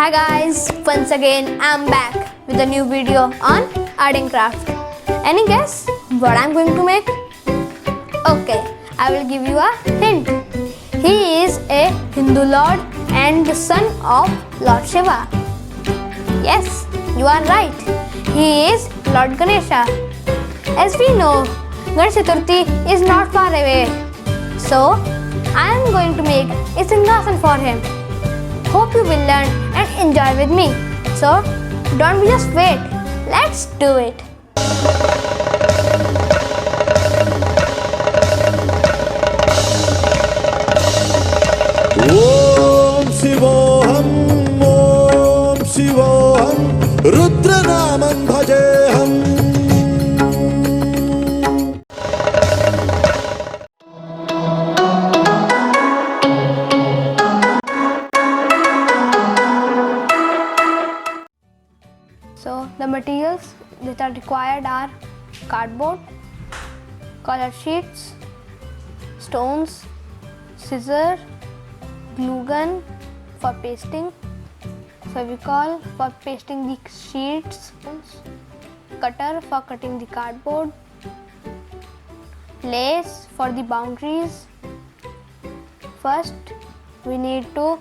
Hi guys, once again I'm back with a new video on art and craft. Any guess what I'm going to make? Okay, I will give you a hint. He is a Hindu lord and the son of Lord Shiva. Yes, you are right. He is Lord Ganesha. As we know, Ganesh Chaturthi is not far away. So, I am going to make a Singhasan for him. Hope you will learn and enjoy with me. So, don't just wait. Let's do it. Om Shivoham, Om Shivoham, Rudranamam Bhajeham. So, the materials that are required are cardboard, color sheets, stones, scissors, glue gun for pasting, fevicol for pasting the sheets, cutter for cutting the cardboard, lace for the boundaries. First, we need to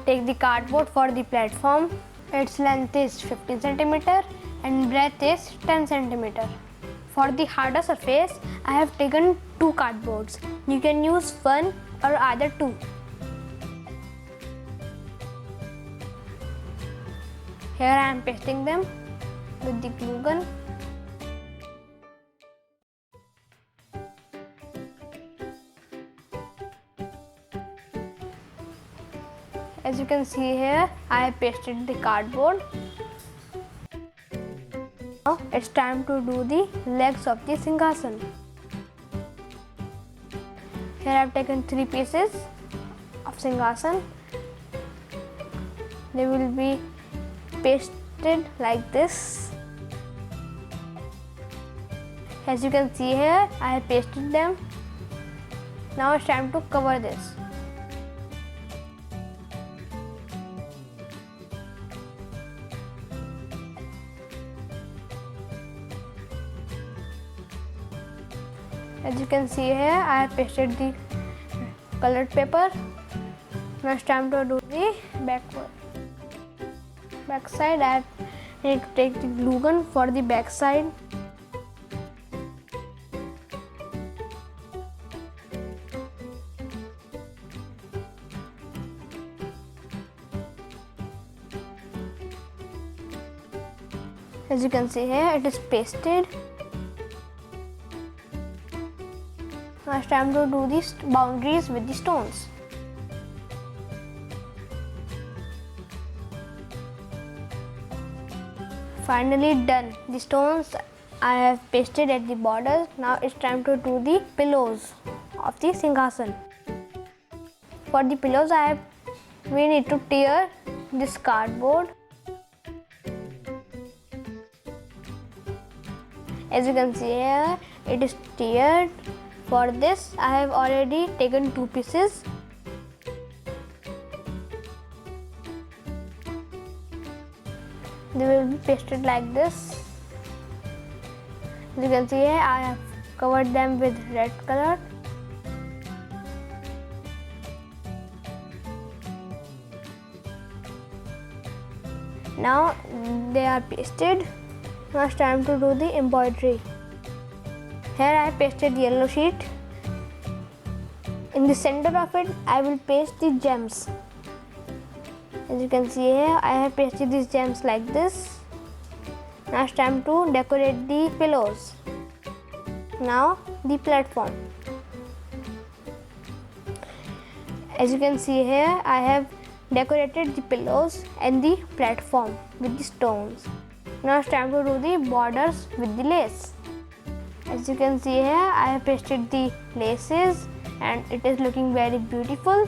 take the cardboard for the platform. Its length is 15 cm and breadth is 10 cm. For the harder surface, I have taken two cardboards. You can use one or either two. Here I am pasting them with the glue gun. As you can see here, I have pasted the cardboard. Now it's time to do the legs of the Singhasan. Here I have taken 3 pieces of Singhasan. They will be pasted like this. As you can see here, I have pasted them. Now it's time to cover this. As you can see here, I have pasted the colored paper. Now it's time to do the back side. I need to take the glue gun for the back side. As you can see here, it is pasted. Now it's time to do these boundaries with the stones. Finally done. The stones I have pasted at the borders. Now it's time to do the pillows of the Singhasan. For the pillows, we need to tear this cardboard. As you can see here, it is teared. For this, I have already taken 2 pieces. They will be pasted like this. As you can see here, I have covered them with red color. Now they are pasted. Now it's time to do the embroidery. Here I pasted yellow sheet. In the center of it, I will paste the gems. As you can see here, I have pasted these gems like this. Now it's time to decorate the pillows. Now the platform. As you can see here, I have decorated the pillows and the platform with the stones. Now it's time to do the borders with the lace. As you can see here, I have pasted the laces and it is looking very beautiful.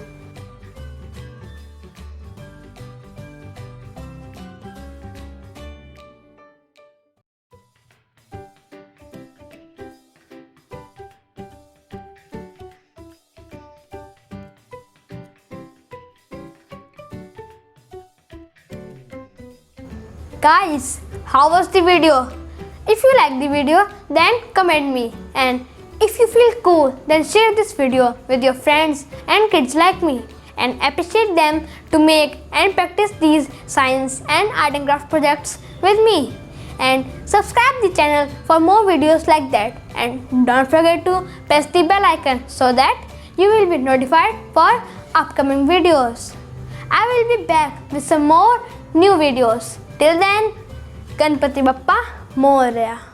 Guys, how was the video? If you like the video, then comment me, and if you feel cool, then share this video with your friends and kids like me and appreciate them to make and practice these science and art and craft projects with me. And subscribe the channel for more videos like that, and don't forget to press the bell icon so that you will be notified for upcoming videos. I will be back with some more new videos. Till then, Ganpati Bappa Moria.